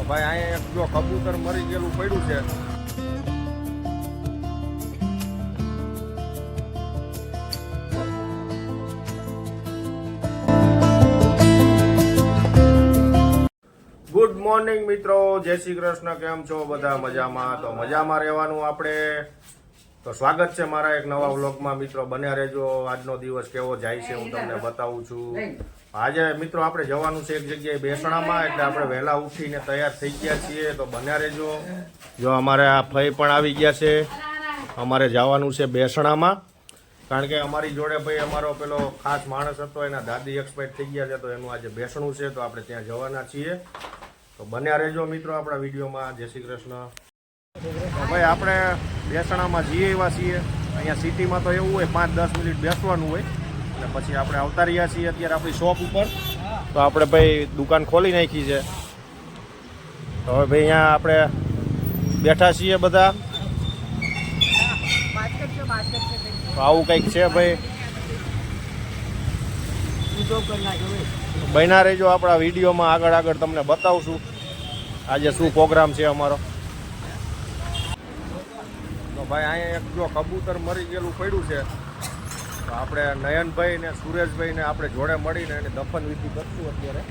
ભાઈ અહીંયા એક જો કબૂતર મરી ગયેલું પડ્યું છે. ગુડ મોર્નિંગ મિત્રો, જય શ્રી કૃષ્ણ. કેમ છો બધા? મજામાં? તો મજામાં રહેવાનું આપણે. તો સ્વાગત છે મારા એક નવા વ્લોગમાં. મિત્રો બન્યા રહેજો. આજનો દિવસ કેવો જાય છે હું તમને બતાવું છું. આજે મિત્રો આપણે જવાનું છે એક જગ્યાએ બેસણામાં, એટલે આપણે વહેલા ઉઠીને તૈયાર થઈ ગયા છીએ. તો બન્યા રહેજો. જો અમારે આ ભાઈ પણ આવી ગયા છે. અમારે જવાનું છે બેસણામાં, કારણ કે અમારી જોડે ભાઈ અમારો પેલો ખાસ માણસ હતો, એના દાદી એક્સપાયર થઈ ગયા છે, તો એનું આજે બેસણું છે, તો આપણે ત્યાં જવાના છીએ. તો બન્યા રહેજો મિત્રો આપણા વિડીયોમાં. જય શ્રી કૃષ્ણ. ભાઈ આપણે બેસણામાં જઈએ એવા છીએ. અહીંયા સિટીમાં તો એવું હોય 5-10 મિનિટ બેસવાનું હોય, એટલે પછી આપણે આવતા રહ્યા છીએ અત્યારે આપણી શોપ ઉપર. તો આપણે ભાઈ દુકાન ખોલી નાખી છે. તો હવે ભાઈ અહીંયા આપણે બેઠા છીએ બધા. તો આવું કંઈક છે ભાઈ. બન્યા રહેજો આપણા વિડીયોમાં. આગળ તમને બતાવશું આજે શું પ્રોગ્રામ છે અમારો. તો ભાઈ અહીંયા એક જો કબૂતર મરી ગયેલું પડ્યું છે, તો આપણે નયનભાઈ ને સુરેશભાઈ ને આપણે જોડે મળીને એને દફન વિધિ કરશું અત્યારે.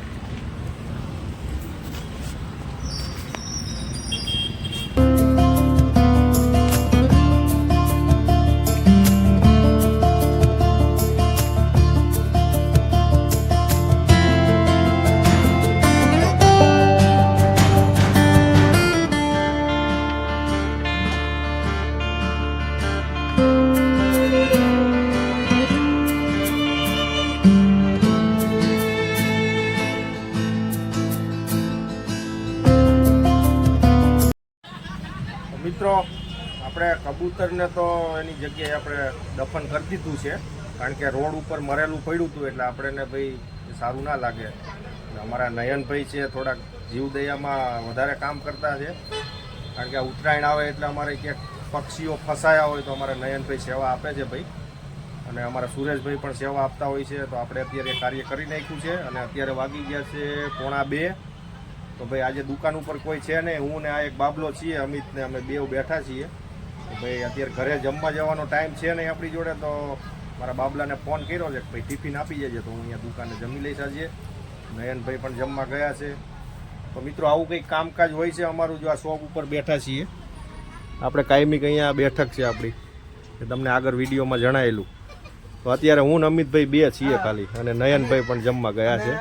મિત્રો આપણે કબૂતરને તો એની જગ્યાએ આપણે દફન કરી દીધું છે, કારણ કે રોડ ઉપર મરેલું પડ્યું હતું, એટલે આપણને ભાઈ સારું ના લાગે. અમારા નયનભાઈ છે થોડાક જીવદયામાં વધારે કામ કરતા છે, કારણ કે ઉત્તરાયણ આવે એટલે અમારે ક્યાંક પક્ષીઓ ફસાયા હોય તો અમારા નયનભાઈ સેવા આપે છે ભાઈ, અને અમારા સુરેશભાઈ પણ સેવા આપતા હોય છે. તો આપણે અત્યારે કાર્ય કરી નાખ્યું છે, અને અત્યારે વાગી ગયા છે 1:45. તો ભાઈ આજે દુકાન ઉપર કોઈ છે નહીં, હું ને આ એક બાબલો છીએ અમિત ને, અમે બે બેઠા છીએ. તો ભાઈ અત્યારે ઘરે જમવા જવાનો ટાઈમ છે નહીં આપણી જોડે, તો મારા બાબલાને ફોન કર્યો છે કે ભાઈ ટિફિન આપી જજે, તો હું અહીંયા દુકાને જમી લઈશ આજે. નયનભાઈ પણ જમવા ગયા છે. તો મિત્રો આવું કંઈક કામકાજ હોય છે અમારું. જો આ શોપ ઉપર બેઠા છીએ આપણે, કાયમિક અહીંયા બેઠક છે આપણી, એ તમને આગળ વિડીયોમાં જણાવેલું. તો અત્યારે હું ને અમિતભાઈ બે છીએ ખાલી, અને નયનભાઈ પણ જમવા ગયા છે.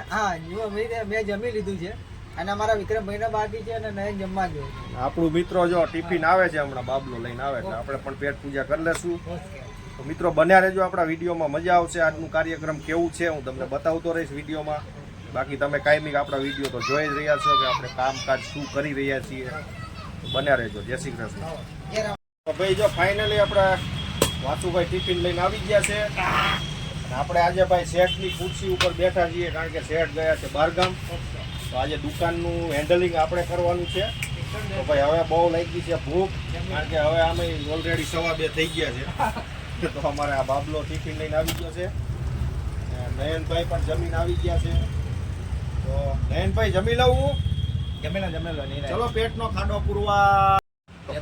મેં જમી લીધું છે, અને અમારા વિક્રમભાઈને બાકી છે, અને નયન જમવા ગયો. આપણું મિત્રો જો ટિફિન આવે છે હમણાં, બાબલો લઈને આવે એટલે આપણે પણ પેટ પૂજા કરી લેશું. તો મિત્રો બન્યા રહેજો આપણા વિડીયોમાં. મજા આવશે. આજનું કાર્યક્રમ કેવું છે હું તમને બતાવતો રહીશ વિડીયોમાં. બાકી તમે કાયમિક આપણા વિડીયો તો જોઈ જ રહ્યા છો કે આપણે કામકાજ શું કરી રહ્યા છીએ. તો બન્યા રહેજો. જય શ્રી કૃષ્ણ. તો ભાઈ જો ફાઇનલી આપણે વાસુભાઈ ટિફિન લઈને આવી ગયા છે, અને આપણે આજે ભાઈ શેઠની ખુરશી ઉપર બેઠા છીએ, કારણ કે શેઠ ગયા છે બહારગામ. તો આજે દુકાનનું હેન્ડલિંગ આપણે કરવાનું છે. તો ભાઈ હવે બહુ લાગી છે ભૂખ, કારણ કે હવે અમે ઓલરેડી 2:15 થઈ ગયા છે. તો અમારે આ બાબલો ટિફિન લઈને આવી ગયો છે. નયનભાઈ પણ જમીન આવી ગયા છે. તો નયનભાઈ જમી લઉં? ચલો પેટનો ખાડો પૂરવા.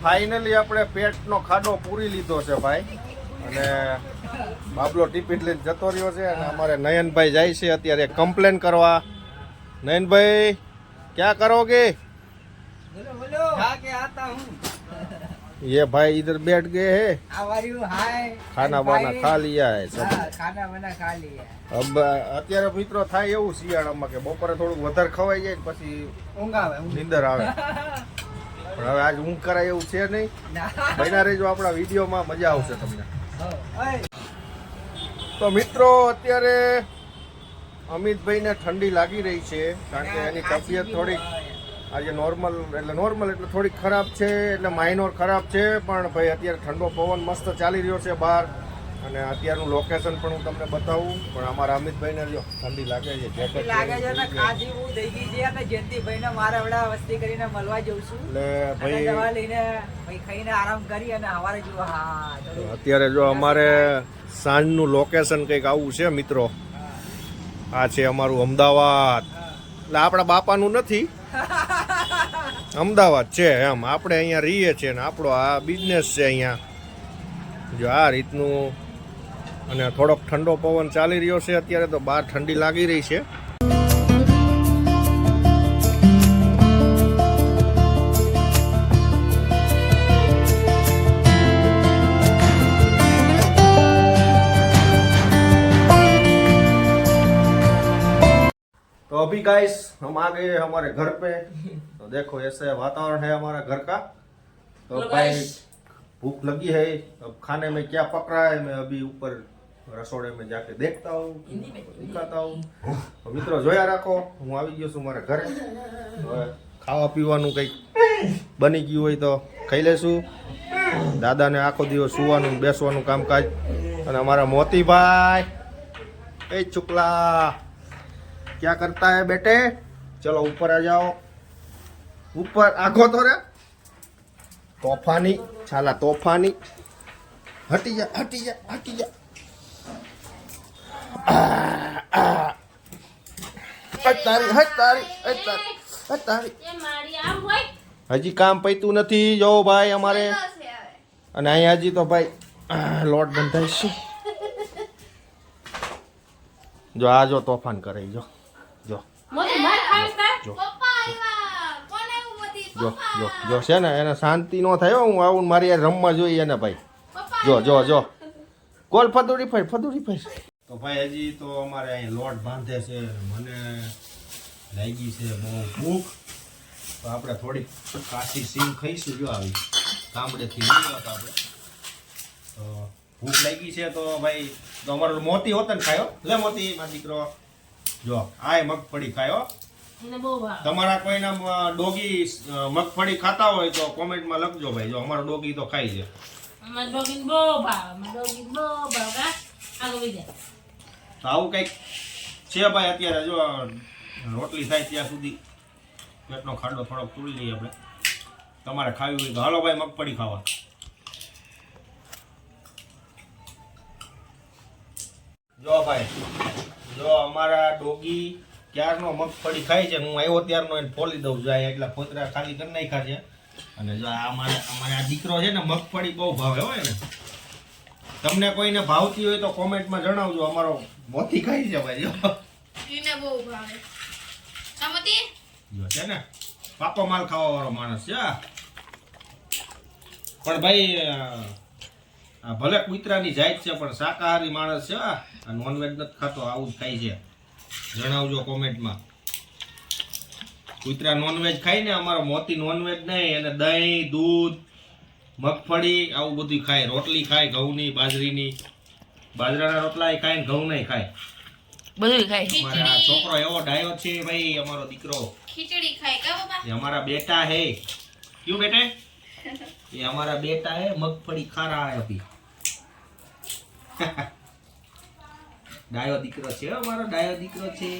ફાઇનલી આપણે પેટનો ખાડો પૂરી લીધો છે ભાઈ, અને બાબલો ટિફિન લઈને જતો રહ્યો છે. અને અમારે નયનભાઈ જાય છે અત્યારે કમ્પ્લેન કરવા. नयनभाई क्या करोगे? ये भाई इधर बैठ गए हैं, खाना वाना खा लिया है सब. अब અત્યારે મિત્રો થાય એવું શિયાળામાં કે બપોરે થોડુંક વધારે ખવાઈ જાય પછી ઊંઘ આવે, નીંદર આવે, પણ હવે આજ ઊંઘ કરાય એવું છે નહીં. બન્યા રહેજો આપણા વિડીયોમાં, મજા આવશે તમને. તો મિત્રો અત્યારે અમિતભાઈને ઠંડી લાગી રહી છે, કારણ કે એની તબિયત થોડીક આજે નોર્મલ એટલે થોડીક ખરાબ છે, એટલે માઇનોર ખરાબ છે. પણ ભાઈ અત્યારે ઠંડો પવન મસ્ત ચાલી રહ્યો છે બહાર, અને અત્યારનું લોકેશન પણ હું તમને બતાવું. પણ અમારા અમિતભાઈને જો ઠંડી લાગે છે, જેકેટ લાગે છે ને ખાસી હું થઈ ગઈ છે, અને જયંતિભાઈને મારે હમણાં વસ્તી કરીને મળવા જઉં છું, એટલે ભાઈ દવા લઈને ભાઈ ખાઈને આરામ કરી અને સવારે જો. હા અત્યારે જો અમારે સાંજનું લોકેશન કંઈક આવું છે મિત્રો. આ છે અમારું અમદાવાદ, એટલે આપણા બાપાનું નથી, અમદાવાદ છે એમ આપણે અહીંયા રહીએ છીએ ને આપણો આ બિઝનેસ છે અહીંયા જો આ રીતનું અને થોડોક ઠંડો પવન ચાલી રહ્યો છે અત્યારે તો બહાર ઠંડી લાગી રહી છે तो अभी गाइस हम आ गए हमारे घर पे तो देखो ऐसे वातावरण है हमारा घर का तो भाई भूख लगी है अब खाने में क्या पक रहा है मैं अभी ऊपर रसोड़े में जाके देखता हूँ दिखाता हूँ तो मित्रों જોયા રાખો હું આવી ગયો છું મારા ઘરે હવે ખાવા પીવાનું કંઈક બની ગયું હોય તો ખાઈ લેશું દાદાને આખો દિવસ સુવાનું બેસવાનું કામકાજ અને અમારા મોતીભાઈ એ ચુકલા क्या करता है बेटे चलो ऊपर आ जाओ ऊपर आगो तो रे तोफानी छाला तोफानी हटी जा हटी जा हटी जा तारी हट तारी हट तारी हट तारी हजी काम पैतू नहीं जो भाई हमारे અને અહીંયા હજી તો ભાઈ લોટ બંધાય છે જો આ જો તોફાન કરે જો જો જો જો જો જો છે ને એને શાંતિ નો થાય હું આવું મારી યાર રમવા જોઈએ એને ભાઈ જો જો જો કોલ ફદુડી ફાઈ તો ભાઈ હજી તો અમારે અહીં લોટ બાંધે છે મને લાગી છે બહુ ભૂખ તો આપણે થોડી કાચી સીંગ ખાઈશું જો આવી ગામડેથી લઈ આવ્યા આપણે તો ભૂખ લાગી છે તો ભાઈ તો અમારો મોતી હોતન ખાયો લે મોતી મારો દીકરો જો આય મગફળી ખાયો તમારા કોઈના ડોગી મગફળી ખાતા હોય તો કોમેન્ટમાં લખજો ભાઈ જો અમારો ડોગી તો ખાઈ છે તો આવું કંઈક છે ભાઈ અત્યારે જો રોટલી થાય ત્યાં સુધી પેટનો ખાડો થોડોક તોડી લઈએ આપણે તમારે ખાવી હોય તો હાલો ભાઈ મગફળી ખાવા જો ભાઈ જો અમારા ડોગી ક્યારનો મગફળી ખાય છે હું આવ્યો ત્યારનો એને ફોલી દઉં જાય એટલા ફોતરા ખાલી કરી નાખ્યા છે અને જો અમારે આ દીકરો છે ને મગફળી બહુ ભાવે હોય ને તમને કોઈને ભાવતી હોય તો કોમેન્ટમાં જણાવજો અમારો મોતી ખાય છે ભાઈ જો બહુ ભાવે સમતી જો છે ને પાકો માલ ખાવા વાળો માણસ છે પણ ભાઈ આ ભલે કૂતરાની જાત છે પણ શાકાહારી માણસ છે આ નોનવેજ નથી ખાતો આવું જ ખાય છે જણાવજો કોમેન્ટમાં કૂતરા નોનવેજ ખાય ને અમારો મોતી નોનવેજ નહીં અને દહીં દૂધ મગફળી આવું બધું ખાય રોટલી ખાય ઘઉંની બાજરીની બાજરાના રોટલા ખાય ને ઘઉં નહીં ખાય બધું ખાય અમારા છોકરો એવો ડાયો છે ભાઈ અમારો દીકરો ખીચડી ખાય કા બાબા ये हमारा बेटा है क्यों बेटे ये हमारा बेटा है मगफड़ी खा रहा है अभी ડાયો દીકરો છે અમારો ડાયો દીકરો છે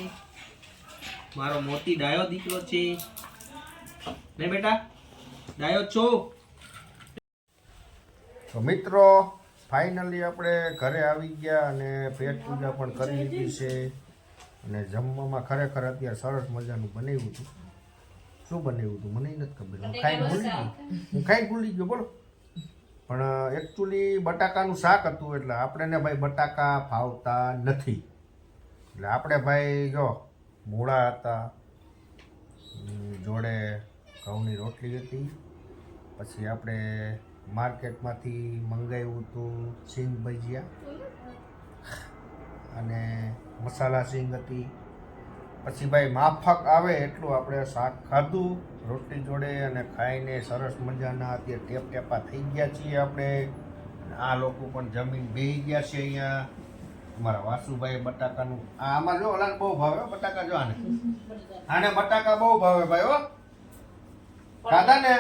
મારો મોતી ડાયો દીકરો છે ને બેટા ડાયો છો તો મિત્રો ફાઇનલી આપણે ઘરે આવી ગયા અને પેટ પૂજા પણ કરી લીધી છે અને જમવામાં ખરેખર અત્યારે સરસ મજાનું બનાવ્યું હતું શું બનાવ્યું હતું મને નથી ખબર હું ખાઈ ભૂલી ગયો બોલો પણ એકચ્યુઅલી બટાકાનું શાક હતું એટલે આપણે ને ભાઈ બટાકા ભાવતા નથી એટલે આપણે ભાઈ જો મૂળા હતા જોડે ઘઉંની રોટલી હતી પછી આપણે માર્કેટમાંથી મંગાવ્યું હતું સિંગ ભજીયા અને મસાલા સિંગ હતી પછી ભાઈ માફક આવે એટલું આપણે શાક ખાધું રોટલી જોડે અને ખાઈને સરસ મજાના અત્યારે ટેપ ટેપા થઈ ગયા છીએ આપણે આ લોકો પણ જમીન બેસી ગયા છે અહીંયા અમારા વાસુભાઈ બટાકાનું આમાં જો ઓલાને બહુ ભાવે બટાકા જો આને બટાકા બહુ ભાવે ભાઈ હો ખાધા ને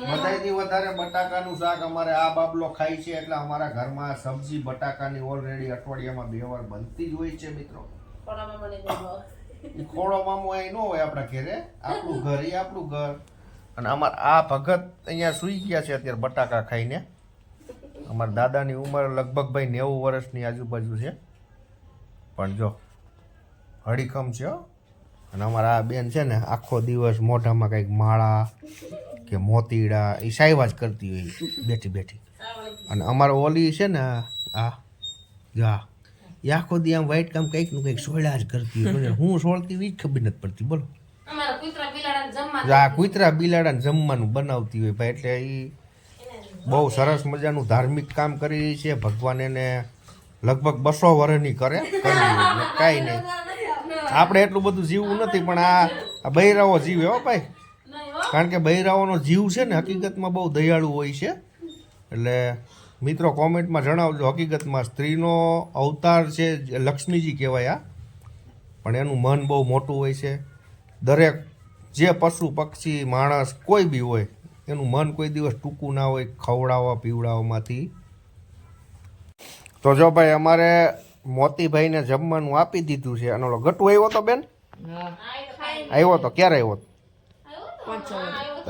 બધાયથી વધારે બટાકાનું શાક અમારે આ બાબલો ખાય છે એટલે અમારા ઘરમાં સબ્જી બટાકાની ઓલરેડી અઠવાડિયામાં 2 વાર બનતી જ હોય છે મિત્રો ખોડો મામો અહીં ન હોય આપણા ઘરે આપણું ઘર એ આપણું ઘર અને અમારા આ ભગત અહીંયા સૂઈ ગયા છે અત્યારે બટાકા ખાઈને અમારા દાદાની ઉંમર લગભગ ભાઈ 90 વર્ષની આજુબાજુ છે પણ જો હડીખમ છે અને અમારા આ બેન છે ને આખો દિવસ મોઢામાં કંઈક માળા કે મોતીડા એ સાયવા જ કરતી હોય બેઠી બેઠી. અને અમારો ઓલી છે ને આ જા એ આખો દી આમ વાઈટ કામ કંઈક નું કંઈક સોળ્યા જ કરતી હોય. હું સોળતી હોય એ જ ખબર નથી પડતી. બોલો આ કૂતરા બિલાડાને જમવાનું બનાવતી હોય ભાઈ. એટલે એ બહુ સરસ મજાનું ધાર્મિક કામ કરી રહી છે. ભગવાન એને લગભગ 200 વર્ષની કરે કાંઈ નહીં. આપણે એટલું બધું જીવવું નથી પણ આ બૈરાઓ જીવે હો ભાઈ. કારણ કે બૈરાઓનો જીવ છે ને હકીકતમાં બહુ દયાળુ હોય છે. એટલે મિત્રો કોમેન્ટમાં જણાવજો હકીકતમાં સ્ત્રીનો અવતાર છે લક્ષ્મીજી કહેવાય આ. પણ એનું મન બહુ મોટું હોય છે. દરેક જે પશુ પક્ષી માણસ કોઈ બી હોય એનું મન કોઈ દિવસ ટૂંકું ના હોય ખવડાવવા પીવડાવવામાંથી. તો જો ભાઈ અમારે મોતીભાઈને જમવાનું આપી દીધું છે. અને ઓલો ગટુ આવ્યો તો બેન? આવ્યો તો ક્યારે આવ્યો?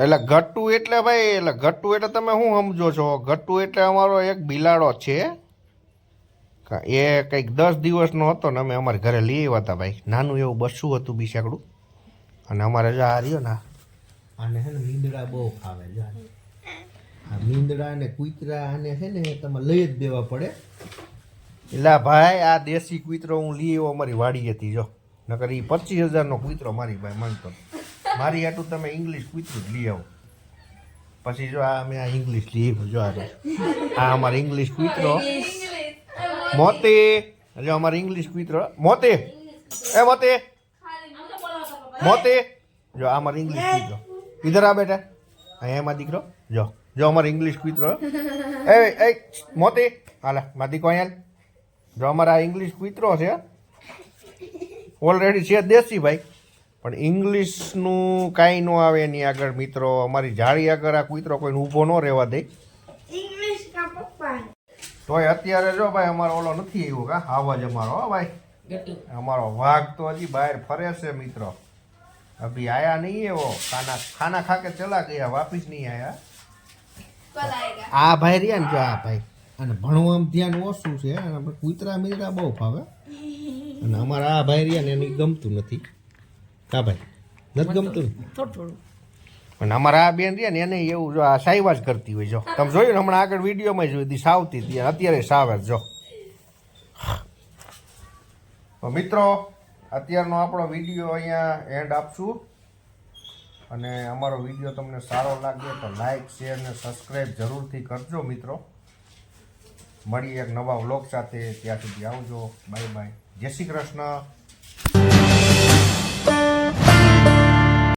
એટલે ગટ્ટુ એટલે ભાઈ એટલે ગટ્ટુ એટલે તમે શું સમજો છો? ગટ્ટુ એટલે અમારો એક બિલાડો છે. એ કંઈક 10 દિવસનો હતો ને અમે અમારે ઘરે લઈ આવ્યા હતા ભાઈ. નાનું એવું બચ્ચું હતું બિસાકડું. અને અમારે જો આ રહ્યો ને આને છે ને મીંદડા બહુ ખાવે. આ મીંદડા ને કૂતરા આને છે ને તમે લઈ જ દેવા પડે. એટલે ભાઈ આ દેશી કૂતરો હું લઈ આવ્યો અમારી વાડી હતી. જો નકર એ 25,000નો કૂતરો મારી ભાઈ માનતો. મારી આટલું તમે ઇંગ્લિશ કૂતરું જ લઈ આવો. પછી જો આ મેં આ ઇંગ્લિશ લઈ આવ્યો. જો આ અમારો ઇંગ્લિશ કૂતરો મોતી. જો અમારો ઇંગ્લિશ કૂતરો મોતી. એ મોતી મોતી. જો આ અમારો ઇંગ્લિશ કૂતરો ઇધર આ બેટા. અહીંયા એમાં દીકરો જો જો અમારો ઇંગ્લિશ કૂતરો. એ મોતી હાલા માં દીકો અહીંયા. જો અમારા ઇંગ્લિશ કૂતરો છે ઓલરેડી છે દેશી ભાઈ. પણ ઇંગ્લિશનું કાંઈ ન આવે એની આગળ મિત્રો. અમારી જાળી આગળ આ કૂતરો કોઈને ઊભો ન રહેવા દે. તોય અત્યારે જો ભાઈ અમારો ઓલો નથી આવ્યો કા આવાજ અમારો હો ભાઈ. અમારો વાઘ તો હજી બહાર ફરે છે મિત્રો. અભી આયા નહીં એવો ખાના ખા કે ચલા ગયા વાપિસ નહીં આયા. આ ભાઈ રહ્યા ને જો આ ભાઈ અને ભણવામાં ધ્યાન ઓછું છે. અને કૂતરા મીતરા બહુ ફાવે. અને અમારા આ ભાઈ રહ્યા ને એને ગમતું નથી. કા ભાઈ નથી ગમતું થોડું. અને અમારા આ બેન રહ્યા ને એને એવું જો આ સાઈવા જ કરતી હોય. જો તમે જોયું ને હમણાં આગળ વિડીયોમાં જોઈ હતી સાવતી હતી. અત્યારે સાવે જો. તો મિત્રો અત્યારનો આપણો વિડીયો અહીંયા એન્ડ આપશું. અને અમારો વિડીયો તમને સારો લાગે તો લાઈક શેર અને સબસ્ક્રાઈબ જરૂરથી કરજો મિત્રો. મળીએ એક નવા વ્લોગ સાથે. ત્યાં સુધી આવજો. Bye bye. જય શ્રી કૃષ્ણ.